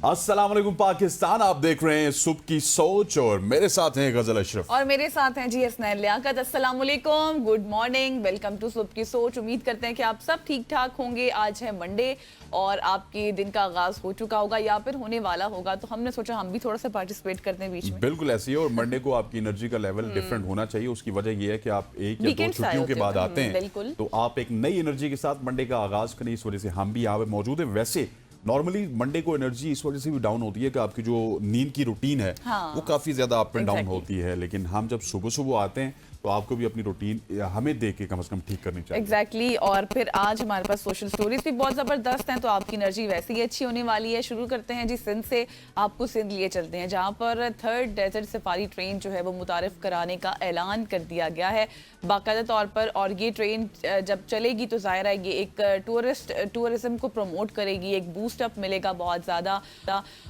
अस्सलाम वालेकुम पाकिस्तान, आप देख रहे हैं सुबह की सोच और मेरे साथ हैं गजल अशरफ और मेरे साथ हैं जी हसनैन लियाकत। अस्सलाम वालेकुम, गुड मॉर्निंग, वेलकम टू सुबह की सोच। उम्मीद करते हैं कि आप सब ठीक ठाक होंगे। आज है मंडे और आपके दिन का आगाज हो चुका होगा या फिर होने वाला होगा, तो हमने सोचा हम भी थोड़ा सा पार्टिसिपेट करते हैं बीच में। बिल्कुल ऐसी है और मंडे को आपकी एनर्जी का लेवल डिफरेंट होना चाहिए। उसकी वजह यह है कि आप एक या दो Weekends आए छुट्टियों के होते बाद हो, आते हैं, बिल्कुल। तो आप एक नई एनर्जी के साथ मंडे का आगाज करें। इस वजह से हम भी यहाँ पे मौजूद हैं। वैसे नॉर्मली मंडे को एनर्जी इस वजह से भी डाउन होती है कि आपकी जो नींद की रूटीन है वो काफी ज्यादा अप एंड डाउन होती है, लेकिन हम जब सुबह सुबह आते हैं तो आपको भी अपनी रूटीन हमें देख के कम से कम ठीक करनी चाहिए। एग्जैक्टली और फिर आज हमारे पास सोशल स्टोरीज भी बहुत जबरदस्त हैं, तो आपकी एनर्जी वैसे ही अच्छी होने वाली है। शुरू करते हैं जी सिंध से। आपको सिंध लिए चलते हैं जहां पर थर्ड डेजर्ट सफारी ट्रेन जो है वो मुतारिफ कराने का ऐलान कर दिया गया है बाकायदा तौर पर। और ये ट्रेन जब चलेगी तो जाहिर है ये एक टूरिज्म को प्रमोट करेगी, एक बूस्ट अप मिलेगा बहुत ज़्यादा।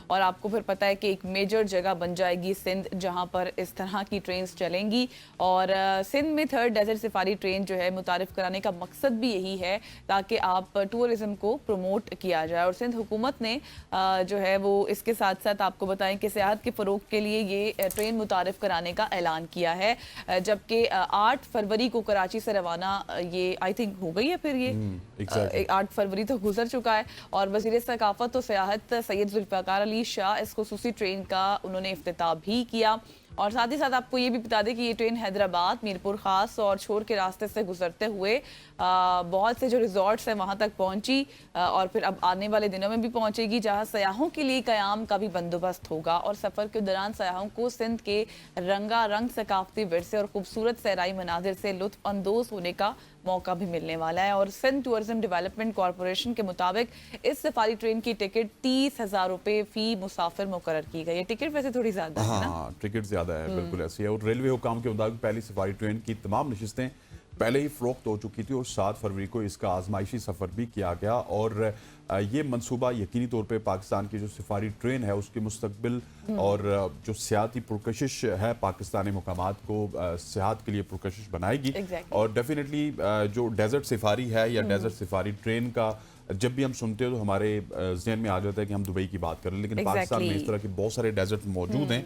और आपको फिर पता है कि एक मेजर जगह बन जाएगी सिंध जहां पर इस तरह की ट्रेन चलेंगी। और सिंध में थर्ड डेजर्ट सफारी ट्रेन जो है मुतारिफ कराने का मकसद भी यही है ताकि आप टूरिज्म को प्रमोट किया जाए। और सिंध हुकूमत ने जो है वो इसके साथ साथ आपको बताएं कि सियाहत के फ़रोग के लिए ये ट्रेन मुतारिफ कराने का ऐलान किया है। जबकि 8 फरवरी को कराची से रवाना ये आई थिंक हो गई है, फिर ये 8 फरवरी तो गुजर चुका है। और वज़ीर सकाफत और सियाहत सैयद जुल्फ़िकार अली शाह इस खुसूसी ट्रेन का उन्होंने इफ्तिताह भी किया। और साथ ही साथ आपको ये भी बता दें कि ये ट्रेन हैदराबाद, मीरपुर खास और छोर के रास्ते से गुजरते हुए बहुत से जो रिजॉर्ट्स हैं वहाँ तक पहुँची और फिर अब आने वाले दिनों में भी पहुँचेगी, जहाँ सयाहों के लिए क़याम का भी बंदोबस्त होगा। और सफ़र के दौरान सयाहों को सिंध के रंगारंग सकाफती विरसे और खूबसूरत सहराई मनाजिर से लुत्फ़ अंदोज़ होने का मौका भी मिलने वाला है। और सिंध टूरिज्म डेवलपमेंट कॉरपोरेशन के मुताबिक इस सफारी ट्रेन की टिकट 30,000 रुपये फी मुसाफिर मुकर्रर की गई है। टिकट वैसे थोड़ी ज्यादा है ना? टिकट ज्यादा है, बिल्कुल ऐसी है। और रेलवे हुकाम के मुताबिक पहली सफारी ट्रेन की तमाम नशिस्तें पहले ही फरोख्त हो चुकी थी और 7 फरवरी को इसका आजमाइशी सफ़र भी किया गया। और ये मंसूबा यकीनी तौर पे पाकिस्तान की जो सफारी ट्रेन है उसके मुस्तकबिल और जो सियाती पुरकशिश है पाकिस्तानी मुकामात को सियाहत के लिए पुरकशिश बनाएगी। और डेफिनेटली जो डेजर्ट सफारी है या डेजर्ट सफारी ट्रेन का जब भी हम सुनते हो तो हमारे ज़हन में आ जाता है कि हम दुबई की बात कर रहे हैं, लेकिन पाकिस्तान में इस तरह के बहुत सारे डेजर्ट मौजूद हैं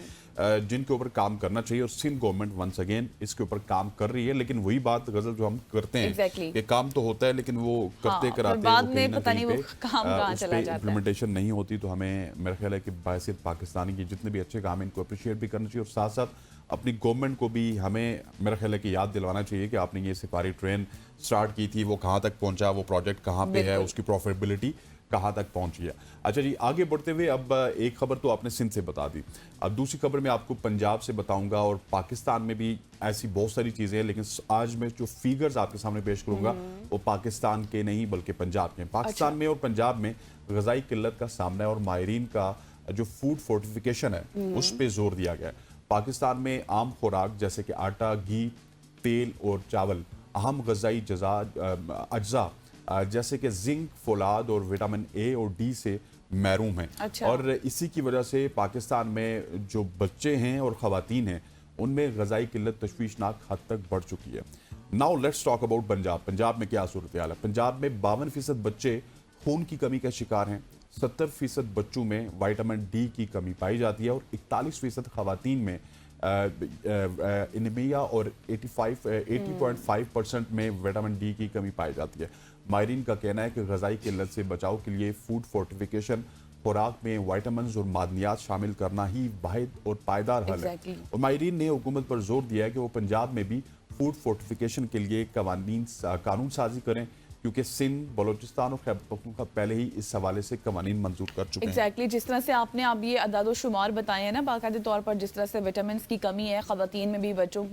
जिनके ऊपर काम करना चाहिए। और सिंध गवर्नमेंट वंस अगेन इसके ऊपर काम कर रही है। लेकिन वही बात गजल जो हम करते हैं कि काम तो होता है लेकिन वो करते कराते बाद में पता नहीं वो काम कहाँ चला जाता है, इम्प्लीमेंटेशन नहीं होती। तो हमें मेरा ख्याल है कि बायसियत पाकिस्तानी के जितने भी अच्छे काम हैं इनको अप्रिशिएट भी करना चाहिए और साथ साथ अपनी गवर्नमेंट को भी हमें मेरा ख्याल है कि याद दिलवाना चाहिए कि आपने ये सफारी ट्रेन स्टार्ट की थी, वो कहाँ तक पहुँचा, वो प्रोजेक्ट कहाँ पे है, उसकी प्रॉफिटेबिलिटी कहाँ तक पहुँची है। अच्छा जी, आगे बढ़ते हुए अब एक खबर तो आपने सिंध से बता दी, अब दूसरी खबर मैं आपको पंजाब से बताऊंगा। और पाकिस्तान में भी ऐसी बहुत सारी चीज़ें हैं, लेकिन आज मैं जो फिगर्स आपके सामने पेश करूंगा वो पाकिस्तान के नहीं बल्कि पंजाब के। पाकिस्तान में और पंजाब में ग़िज़ाई किल्लत का सामना है और माहिरीन का जो फूड फोर्टिफिकेशन है उस पर जोर दिया गया है। पाकिस्तान में आम खुराक जैसे कि आटा, घी, तेल और चावल अहम ग़िज़ाई अज्जा जैसे कि जिंक, फौलाद और विटामिन ए और डी से महरूम हैं। और इसी की वजह से पाकिस्तान में जो बच्चे हैं और ख़वातीन हैं उनमें ग़िज़ाई किल्लत तशवीशनाक हद तक बढ़ चुकी है। Now let's talk about Punjab. Punjab में क्या सूरत हाल है? पंजाब में 52% बच्चे खून की कमी का शिकार हैं, 70% बच्चों में विटामिन डी की कमी पाई जाती है और 41% ख़वातीन में एनीमिया और 80.5% में विटामिन डी की कमी पाई जाती है। माहिरीन का कहना है कि ग़िज़ाई किल्लत से बचाव के लिए फूड फोर्टिफिकेशन, खुराक में विटामिन और मादनियात शामिल करना ही वाहिद और पायदार हल है। और माहिरीन ने हुकूमत पर जोर दिया है कि वो पंजाब में भी फूड फोर्टिफिकेशन के लिए कानून साजी करें, क्योंकि सिंध, बलोचिस्तान और खैबर पख्तूनख्वा पहले ही इस हवाले से कवानीन मंजूर कर चुके हैं। एग्जैक्टली जिस तरह से आपने अब ये अदाद शुमार बताए हैं ना बाकायदे तौर पर, जिस तरह से विटामिन की कमी है ख़वातीन में भी, बच्चों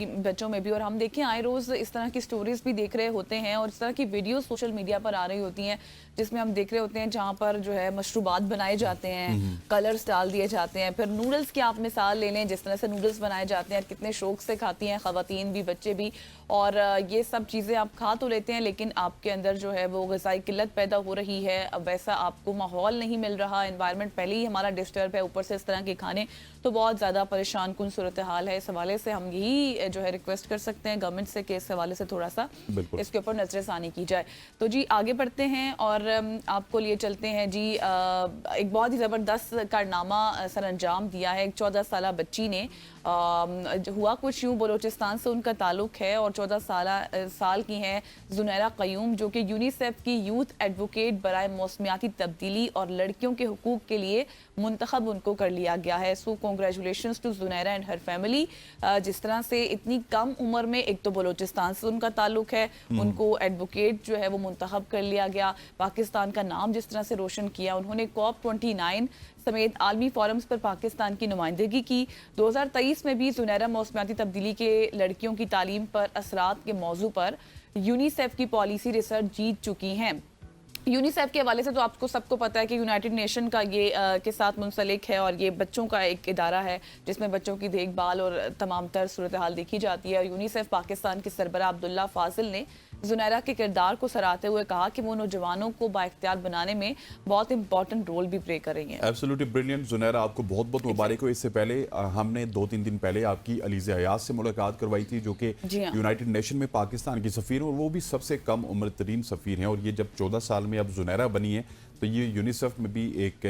में भी। और हम देखें आए रोज़ इस तरह की स्टोरीज भी देख रहे होते हैं और इस तरह की वीडियो सोशल मीडिया पर आ रही होती हैं जिसमें हम देख रहे होते हैं जहाँ पर जो है मशरूबात बनाए जाते हैं, कलर्स डाल दिए जाते हैं। फिर नूडल्स की आप मिसाल ले लें, जिस तरह से नूडल्स बनाए जाते हैं कितने शौक से खाती हैं ख़वातीन भी, बच्चे भी। और ये सब चीज़ें आप खा तो लेते हैं लेकिन आपके अंदर जो है वो ग़िज़ाई किल्लत पैदा हो रही है, अब वैसा आपको माहौल नहीं मिल रहा, एनवायरनमेंट पहले ही हमारा डिस्टर्ब है, ऊपर से इस तरह के खाने, तो बहुत ज़्यादा परेशान कुन सूरत हाल है। इस हवाले से हम यही जो है रिक्वेस्ट कर सकते हैं गवर्नमेंट से कि इस हवाले से थोड़ा सा बिल्कुल। इसके ऊपर नजरसानी की जाए। तो जी आगे बढ़ते हैं और आपको लिए चलते हैं जी, एक बहुत ही ज़बरदस्त कारनामा सर अंजाम दिया है। एक 14 साला बच्ची ने हुआ कुछ यूँ, बलोचिस्तान से उनका ताल्लुक है और 14 साल की हैं जुनैरा क़य्यूम, जो कि यूनिसेफ की यूथ एडवोकेट बराए मौसमियाती तब्दीली और लड़कियों के हुकूक के लिए मुंतखब उनको कर लिया गया है। So congratulations to Junaira and her family. जिस तरह से इतनी कम उम्र में, एक तो बलोचिस्तान से उनका ताल्लुक है, उनको एडवोकेट जो है वो मुंतखब कर लिया गया, पाकिस्तान का नाम जिस तरह से रोशन किया उन्होंने। COP29 समेत आलमी फोरम्स पर पाकिस्तान की नुमाइंदगी की। 2023 में भी जुनैरा मौसमियाती तब्दीली के लड़कियों की तालीम पर असरात के मौजू पर यूनिसेफ की पॉलिसी रिसर्च जीत चुकी हैं। यूनिसेफ के हवाले से तो आपको सबको पता है कि यूनाइटेड नेशन का ये के साथ मुंसलिक है और ये बच्चों का एक इदारा है जिसमें बच्चों की देखभाल और तमाम तर सूरत हाल देखी जाती है। और यूनिसेफ पाकिस्तान के सरबराह अब्दुल्ला फाजिल ने जुनैरा के किरदार को सराहते हुए कहा कि वो नौजवानों को बाइख्तियार बनाने में बहुत इंपॉर्टेंट रोल भी प्ले कर रही हैं। एब्सोल्युटली ब्रिलियंट जुनैरा, आपको बहुत बहुत मुबारक हो। इससे पहले हमने 2-3 दिन पहले आपकी अलीज़ हयात से मुलाकात करवाई थी, जो कि हाँ। यूनाइटेड नेशन में पाकिस्तान की सफ़ीर और वो भी सबसे कम उम्र तरीन सफ़ीर हैं। और ये जब 14 साल में अब जुनैरा बनी है तो ये यूनिसेफ में भी एक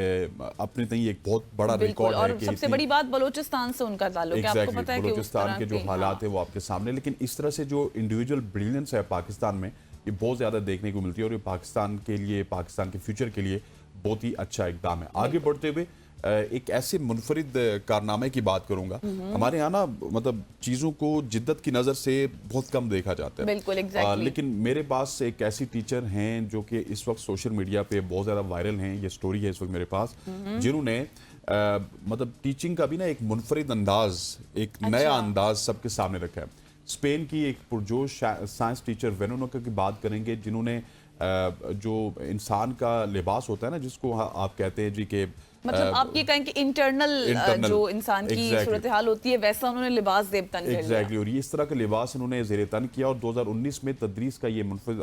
अपने तय एक बहुत बड़ा रिकॉर्ड है। और सबसे बड़ी बात बलोचिस्तान से उनका ताल्लुक है। आपको पता है कि बलोचिस्तान के जो हालात है वो आपके सामने, लेकिन इस तरह से जो इंडिविजुअल ब्रिलियंस है पाकिस्तान में, ये बहुत ज़्यादा देखने को मिलती है और ये पाकिस्तान के लिए, पाकिस्तान के फ्यूचर के लिए बहुत ही अच्छा इकदाम है। आगे बढ़ते हुए एक ऐसे मुनफरिद कारनामे की बात करूंगा। हमारे यहाँ ना मतलब चीज़ों को जिद्दत की नज़र से बहुत कम देखा जाता है। बिल्कुल, एग्जैक्टली। लेकिन मेरे पास एक ऐसी टीचर हैं जो कि इस वक्त सोशल मीडिया पे बहुत ज़्यादा वायरल हैं, ये स्टोरी है इस वक्त मेरे पास, जिन्होंने मतलब टीचिंग का भी ना एक मुनफरिद अंदाज, एक नया अंदाज सबके सामने रखा है। स्पेन की एक पुरजोश साइंस टीचर वेरोनिका की बात करेंगे, जिन्होंने जो इंसान का लिबास होता है ना, जिसको आप कहते हैं जी के मतलब आप ये कहें कि इंटरनल जो इंसान की सूरत हाल होती है वैसा उन्होंने लिबास देवतन कर लिया। एग्जैक्टली, और ये इस तरह का लिबास उन्होंने ज़ेरे तन किया। और 2019 में तदरीस का ये मुनफरिद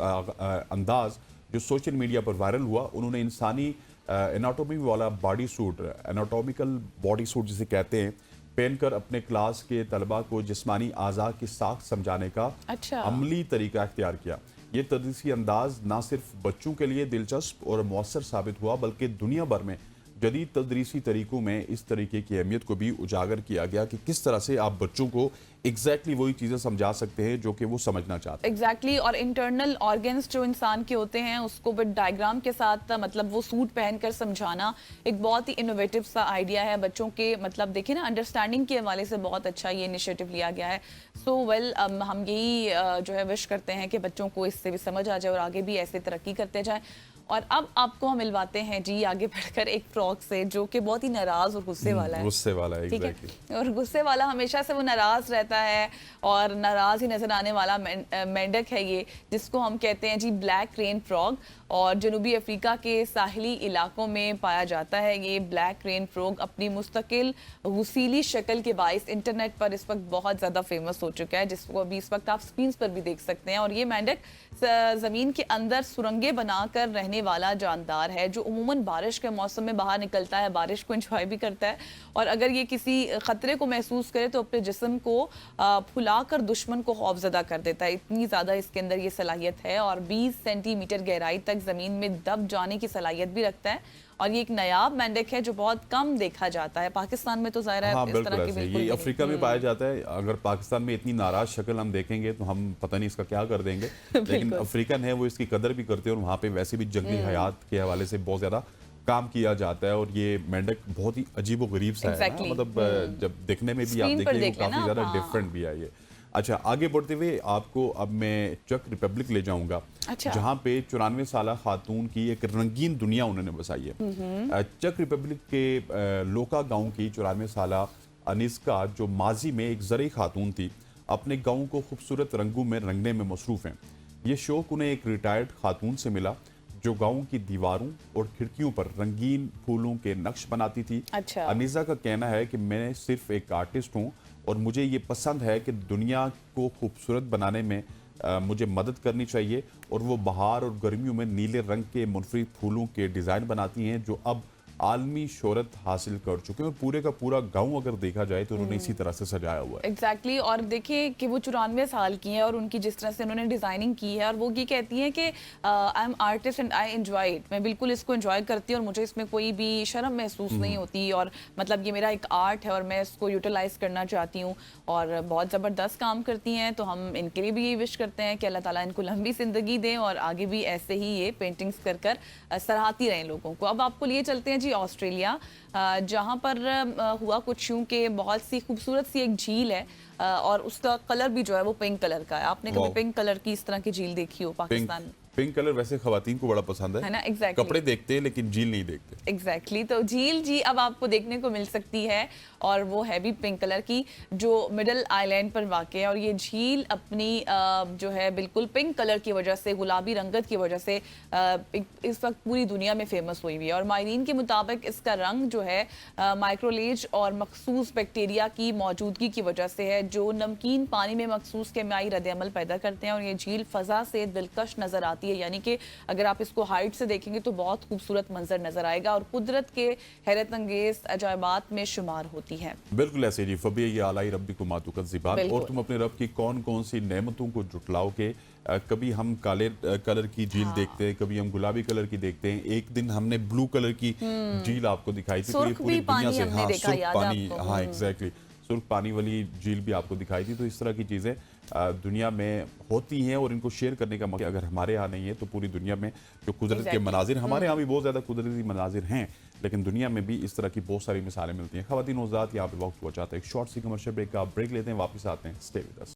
अंदाज जो सोशल मीडिया पर वायरल हुआ, उन्होंने इंसानी एनाटॉमी वाला body suit, anatomical body suit जिसे कहते हैं, पहनकर अपने क्लास के तलबा को जिस्मानी आज़ा की साख समझाने का अमली तरीका अख्तियार किया। ये तदरीसी अंदाज ना सिर्फ बच्चों के लिए दिलचस्प और मौसर साबित हुआ, बल्कि दुनिया भर में जदीद तदरीसी तरीकों में इस तरीके की अहमियत को भी उजागर किया गया कि किस तरह से आप बच्चों को एग्जैक्टली वही चीज़ें समझा सकते हैं जो कि वो समझना चाहते हैं। एग्जैक्टली। और इंटरनल ऑर्गन्स जो इंसान के होते हैं उसको विद डायग्राम के साथ मतलब वो सूट पहनकर समझाना एक बहुत ही इनोवेटिव सा आइडिया है बच्चों के, मतलब देखिए ना, अंडरस्टैंडिंग के हवाले से बहुत अच्छा ये इनिशिएटिव लिया गया है। सो वेल, हम यही जो है विश करते हैं कि बच्चों को इससे भी समझ आ जाए और आगे भी ऐसे तरक्की करते जाएं। और अब आपको हम मिलवाते हैं जी आगे बढ़कर एक फ्रॉक से जो कि बहुत ही नाराज और गुस्से वाला है। गुस्से वाला है, ठीक है। exactly. और गुस्से वाला हमेशा से वो नाराज रहता है और नाराज ही नजर आने वाला मेंढक है ये, जिसको हम कहते हैं जी ब्लैक रेन फ्रॉग। और जनूबी अफ्रीका के साहिली इलाकों में पाया जाता है ये ब्लैक रेन फ्रॉग। अपनी मुस्तकिल वसीली शक्ल के बाइस इंटरनेट पर इस वक्त बहुत ज़्यादा फेमस हो चुका है, जिसको अभी इस वक्त आप स्क्रीन पर भी देख सकते हैं। और ये मेंढक ज़मीन के अंदर सुरंगें बनाकर रहने वाला जानदार है, जो उमूमन बारिश के मौसम में बाहर निकलता है, बारिश को एंजॉय भी करता है। और अगर ये किसी खतरे को महसूस करे तो अपने जिस्म को फुलाकर दुश्मन को खौफजदा कर देता है। इतनी ज़्यादा इसके अंदर ये सलाहियत है। और 20 सेंटीमीटर गहराई तक ज़मीन में दब जाने की सलाहियत भी रखता है। और ये एक नायाब मेंढक है जो बहुत कम देखा जाता है पाकिस्तान में, तो ज़ाहिर है हाँ, इस तरह की बिल्कुल ये अफ्रीका में पाया जाता है। अगर पाकिस्तान में इतनी नाराज शक्ल हम देखेंगे तो हम पता नहीं इसका क्या कर देंगे। लेकिन अफ्रीकन है, वो इसकी कदर भी करते हैं और वहाँ पे वैसे भी जंगली हयात के हवाले से बहुत ज़्यादा काम किया जाता है। और ये मेंढक बहुत ही अजीब व गरीब सा है ना, मतलब जब देखने में भी आप देखिए काफ़ी ज़्यादा डिफरेंट भी है ये। अच्छा, आगे बढ़ते हुए आपको अब मैं चक रिपब्लिक ले जाऊंगा। जहां पे 94 साला खातून की एक रंगीन दुनिया उन्होंने बसाई है। चक रिपब्लिक के लोका गांव की 94 साला अनिस्का, जो माजी में एक ज़री खातून थी, अपने गांव को खूबसूरत रंगों में रंगने में मसरूफ़ हैं। ये शौक उन्हें एक रिटायर्ड खातून से मिला जो गांव की दीवारों और खिड़कियों पर रंगीन फूलों के नक्श बनाती थी। अनीसा का कहना है कि मैं सिर्फ एक आर्टिस्ट हूँ और मुझे ये पसंद है कि दुनिया को खूबसूरत बनाने में मुझे मदद करनी चाहिए। और वो बहार और गर्मियों में नीले रंग के मुनफरिद फूलों के डिज़ाइन बनाती हैं जो अब आलमी शोहरत हासिल कर चुके हैं। और पूरे का पूरा गांव अगर देखा जाए तो उन्होंने इसी तरह से सजाया हुआ है। एग्जैक्टली और देखिए कि वो 94 साल की हैं और उनकी जिस तरह से उन्होंने डिजाइनिंग की है और वो ये कहती हैं कि I am artist and I enjoy it, मैं बिल्कुल इसको एंजॉय करती हूँ और मुझे इसमें कोई भी शर्म महसूस नहीं होती और मतलब ये मेरा एक आर्ट है और मैं इसको यूटिलाइज करना चाहती हूँ। और बहुत ज़बरदस्त काम करती हैं, तो हम इनके लिए भी यही विश करते हैं कि अल्लाह ताला इनको लंबी ज़िंदगी दें और आगे भी ऐसे ही ये पेंटिंग्स कर कर सराहती रहें लोगों को। अब आपको लिए चलते हैं जी ऑस्ट्रेलिया, जहाँ पर हुआ कुछ यूं कि बहुत सी खूबसूरत सी एक झील है और उसका कलर भी जो है वो पिंक कलर का है। आपने कभी वाह। पिंक कलर की इस तरह की झील देखी हो पिंक पाकिस्तान में? पिंक कलर वैसे खवातीन को बड़ा पसंद है ना, है। एग्जैक्टली कपड़े देखते हैं लेकिन झील नहीं देखते। एग्जैक्टली तो झील जी अब आपको देखने को मिल सकती है और वो है भी पिंक कलर की, जो मिडल आइलैंड पर वाक़ है। और ये झील अपनी जो है बिल्कुल पिंक कलर की वजह से, गुलाबी रंगत की वजह से इस वक्त पूरी दुनिया में फेमस हुई हुई है। और माहिरीन के मुताबिक इसका रंग जो है माइक्रोलेज और मखसूस बैक्टीरिया की मौजूदगी की वजह से है, जो नमकीन पानी में मखसूस केमियाई रद्द-ए-अमल पैदा करते हैं। और ये झील फ़ज़ा से दिलकश नज़र आती है, यानी कि अगर आप इसको हाइट से देखेंगे तो बहुत खूबसूरत मंजर नजर आएगा और कुदरत के हैरत अंगेज अजायबात में शुमार होती है। बिल्कुल ऐसे जी। फबी ये आलाई रब्बी को मातू का ज़िबान। बिल्कुल। और तुम अपने रब की कौन कौन सी नेमतों को जुटलाओगे। कभी हम काले कलर की झील देखते हैं, कभी हम गुलाबी कलर की देखते हैं। एक दिन हमने ब्लू कलर की झील आपको दिखाई थी। सुर्ख भी पानी हमने देखा, सुर्ख याद है पानी, आपको? हाँ एग्जैक्टली, सुर्ख पानी वाली झील भी आपको दिखाई थी। तो इस तरह की चीज़ें दुनिया में होती हैं और इनको शेयर करने का मौका अगर हमारे यहाँ नहीं है तो पूरी दुनिया में जो कुदरत के Exactly. मनाजिर, हमारे यहाँ भी बहुत ज़्यादा कुदरती मनाजिर हैं, लेकिन दुनिया में भी इस तरह की बहुत सारी मिसालें मिलती हैं। ख़वातीन हज़रात, यहाँ पे वक्त हुआ चाहता है एक शॉर्ट सी कमर्शियल ब्रेक का। आप ब्रेक लेते हैं, वापस आते हैं। Stay with us.